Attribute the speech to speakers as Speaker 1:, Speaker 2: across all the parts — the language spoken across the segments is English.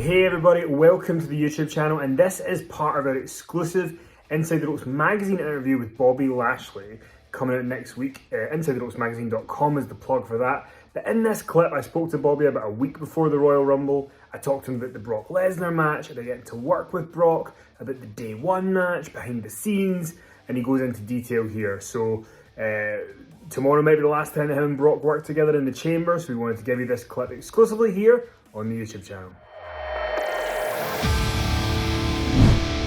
Speaker 1: Hey everybody, welcome to the YouTube channel, and this is part of our exclusive Inside the Ropes magazine interview with Bobby Lashley coming out next week. InsideTheRopesMagazine.com is the plug for that. But in this clip, I spoke to Bobby about a week before the Royal Rumble. I talked to him about the Brock Lesnar match, about getting to work with Brock, about the day one match, behind the scenes, and he goes into detail here. So tomorrow might be the last time that him and Brock work together in the chamber, so we wanted to give you this clip exclusively here on the YouTube channel.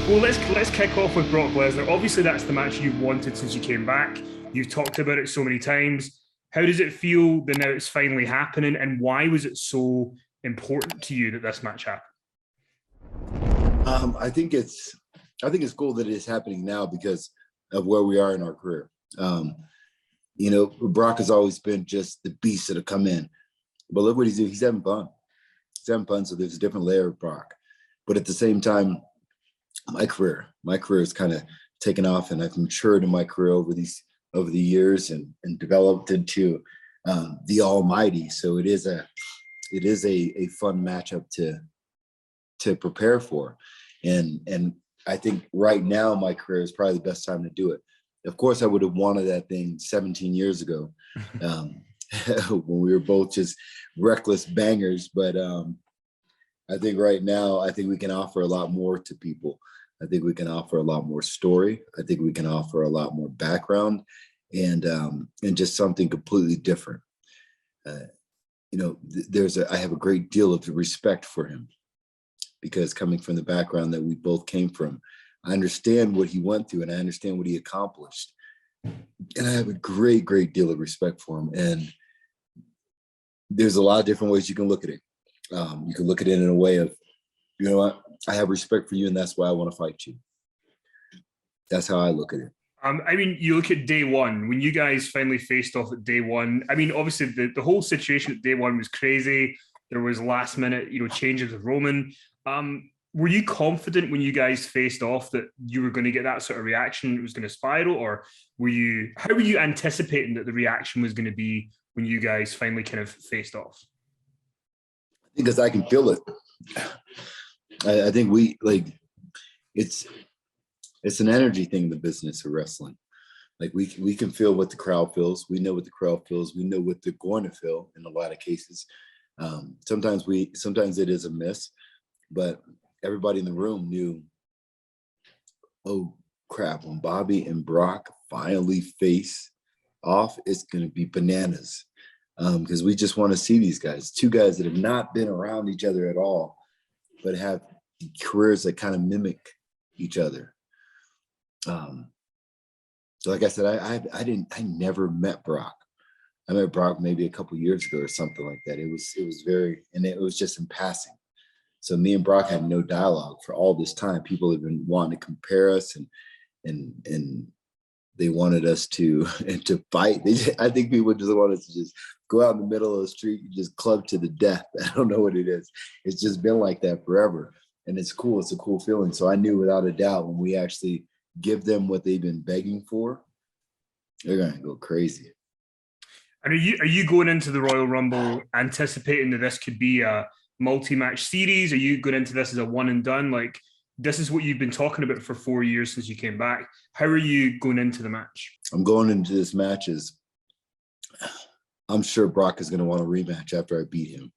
Speaker 1: Well, let's kick off with Brock Lesnar. Obviously, that's the match you've wanted since you came back. You've talked about it so many times. How does it feel that now it's finally happening, and why was it so important to you that this match happened?
Speaker 2: I think it's cool that it is happening now because of where we are in our career. Brock has always been just the beast that'll come in, but look what he's doing. He's having fun. So there's a different layer of Brock, but at the same time, my career has kind of taken off, and I've matured in my career over the years and developed into the Almighty. So it is a fun matchup to prepare for, and I think right now my career is probably the best time to do it. Of course, I would have wanted that thing 17 years ago when we were both just reckless bangers, but I think right now, I think we can offer a lot more to people. I think we can offer a lot more story. I think we can offer a lot more background and just something completely different. I have a great deal of respect for him because coming from the background that we both came from, I understand what he went through and I understand what he accomplished. And I have a great, great deal of respect for him. And there's a lot of different ways you can look at it. You can look at it in a way of, you know what, I have respect for you and that's why I want to fight you. That's how I look at it.
Speaker 1: You look at day one, when you guys finally faced off at day one. Obviously the whole situation at day one was crazy. There was last minute, changes with Roman. Were you confident when you guys faced off that you were going to get that sort of reaction? It was going to spiral, or how were you anticipating that the reaction was going to be when you guys finally kind of faced off?
Speaker 2: Because I can feel it. I think it's an energy thing in the business of wrestling. Like we can feel what the crowd feels. We know what the crowd feels. We know what they're going to feel in a lot of cases. Sometimes it is a miss, but everybody in the room knew, oh crap, when Bobby and Brock finally face off, it's going to be bananas. Because we just want to see these guys, two guys that have not been around each other at all, but have careers that kind of mimic each other. So like I said, I never met Brock. I met Brock maybe a couple years ago or something like that. It was just in passing. So me and Brock had no dialogue for all this time. People have been wanting to compare us and they wanted us to fight. I think people just wanted us to just go out in the middle of the street and just club to the death. I don't know what it is. It's just been like that forever. And it's cool. It's a cool feeling. So I knew without a doubt when we actually give them what they've been begging for, they're going to go crazy.
Speaker 1: And are you going into the Royal Rumble anticipating that this could be a multi-match series? Are you going into this as a one and done? Like, this is what you've been talking about for 4 years since you came back. How are you going into the match?
Speaker 2: I'm going into this match I'm sure Brock is going to want a rematch after I beat him.